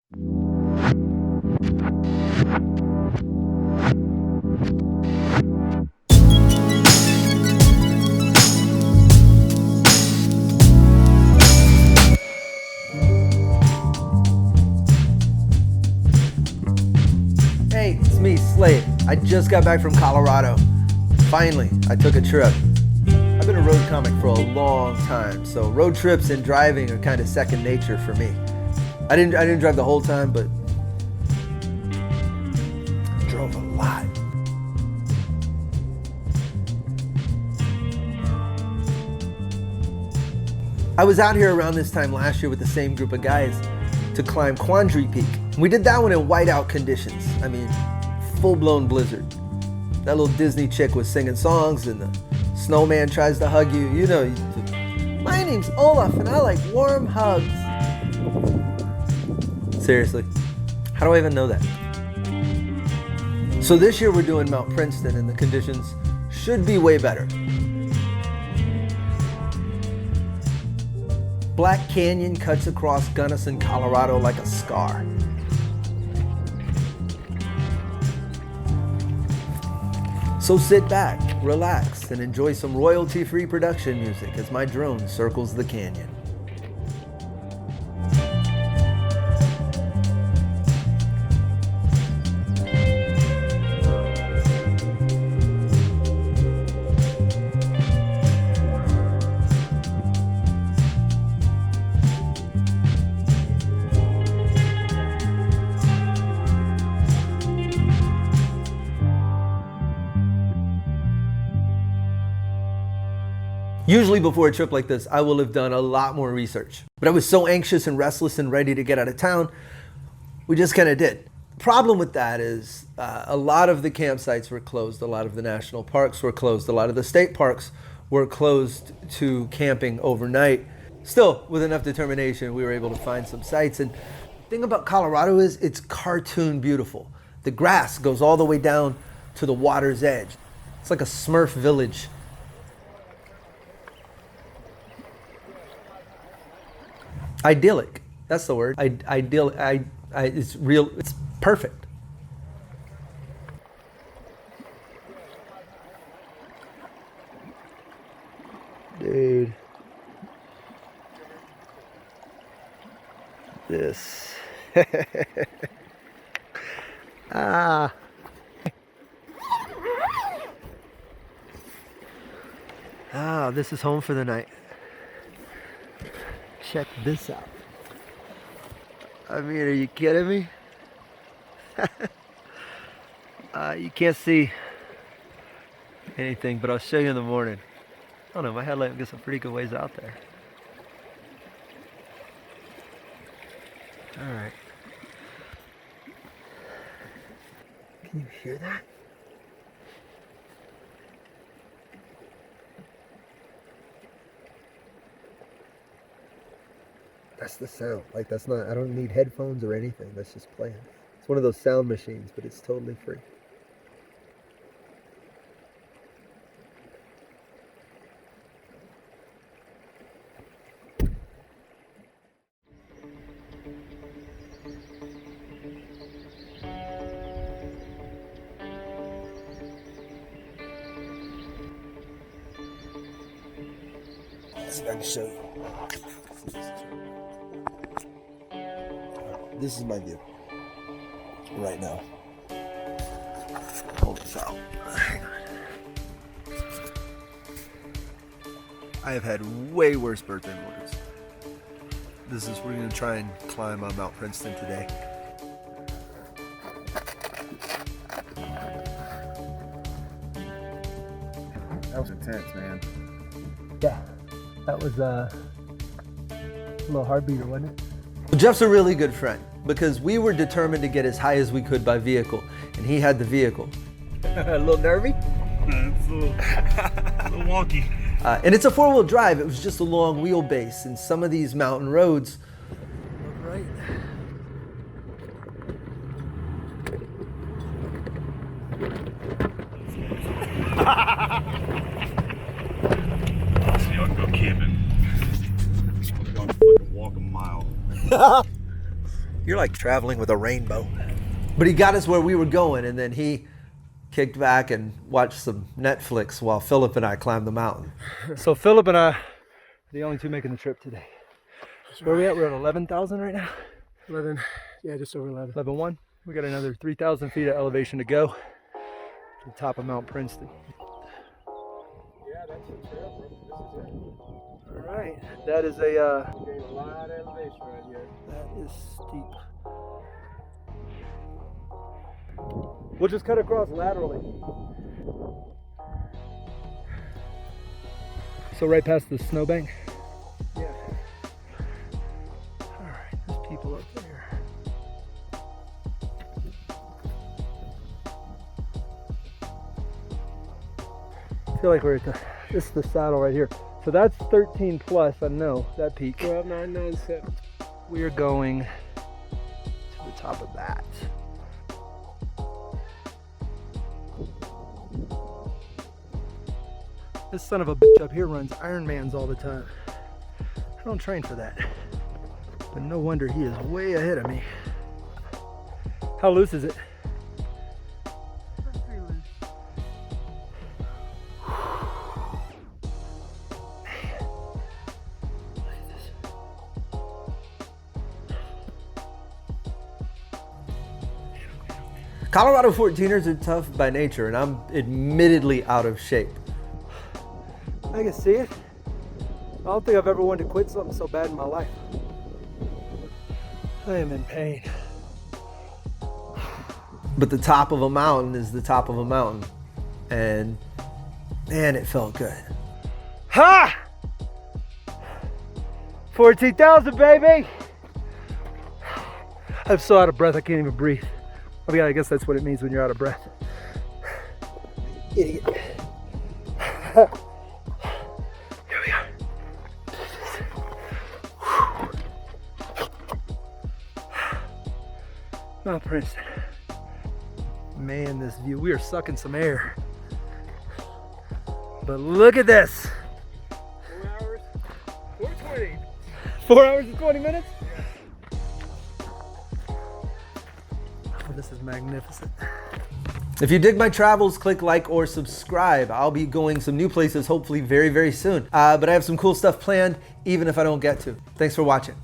Hey, it's me, Slade. I just got back from Colorado. Finally, I took a trip. I've been a road comic for a long time, so road trips and driving are kind of second nature for me. I didn't drive the whole time, but I drove a lot. I was out here around this time last year with the same group of guys to climb Quandary Peak. We did that one in whiteout conditions. I mean, full-blown blizzard. That little Disney chick was singing songs and the snowman tries to hug you. You know, my name's Olaf and I like warm hugs. Seriously, how do I even know that? So this year we're doing Mt Princeton and the conditions should be way better. Black Canyon cuts across Gunnison, Colorado like a scar. So sit back, relax, and enjoy some royalty-free production music as my drone circles the canyon. Usually before a trip like this, I will have done a lot more research. But I was so anxious and restless and ready to get out of town, we just kind of did. The problem with that is a lot of the campsites were closed, a lot of the national parks were closed, a lot of the state parks were closed to camping overnight. Still, with enough determination, we were able to find some sites. And the thing about Colorado is it's cartoon beautiful. The grass goes all the way down to the water's edge. It's like a Smurf village. Idyllic, that's the word. It's real, it's perfect. Dude. This. Ah. Ah, this is home for the night. Check this out. I mean, are you kidding me? You can't see anything, but I'll show you in the morning. I don't know, my headlight gets a pretty good ways out there. All right. Can you hear that? That's the sound. Like, that's not, I don't need headphones or anything. That's just playing. It's one of those sound machines, but it's totally free. Let's see if I can show you. This is my view right now. Hold this out. Hang on. I have had way worse birthday mornings. We're gonna try and climb on Mt Princeton today. That was intense, man. Yeah, that was a little heartbeater, wasn't it? Jeff's a really good friend because we were determined to get as high as we could by vehicle, and he had the vehicle. A little nervy? It's a little wonky. And it's a four-wheel drive. It was just a long wheelbase, and some of these mountain roads. Look right. See, I'll go camping. I'm gonna fucking walk a mile. You're You're like traveling with a rainbow. But he got us where we were going, and then he kicked back and watched some Netflix while Philip and I climbed the mountain. So Philip and I are the only two making the trip today. Where are we at? We're at 11,000 right now? 11, yeah, just over 11. 11.1. We got another 3,000 feet of elevation to go to the top of Mount Princeton. Yeah, that's the trail, bro. This is it. All right, that is a Gain a lot of elevation right here. that is steep. We'll just cut across laterally. So right past the snowbank. Yeah. All right, there's people up there. I feel like we're at this is the saddle right here. So that's 13 plus, I know, that peak. 12,997. We are going to the top of that. This son of a bitch up here runs Ironmans all the time. I don't train for that. But no wonder he is way ahead of me. How loose is it? Pretty loose. Colorado 14ers are tough by nature, and I'm admittedly out of shape. I can see it. I don't think I've ever wanted to quit something so bad in my life. I am in pain. But the top of a mountain is the top of a mountain. And man, it felt good. Ha! 14,000, baby! I'm so out of breath, I can't even breathe. Oh yeah, I guess that's what it means when you're out of breath. Idiot. Here we are. Mount Princeton. Man, this view, we are sucking some air. But look at this. 4 hours, 4:20. 4 hours and 20 minutes? Oh, this is magnificent. If you dig my travels, click like or subscribe. I'll be going some new places hopefully very, very soon. But I have some cool stuff planned even if I don't get to. Thanks for watching.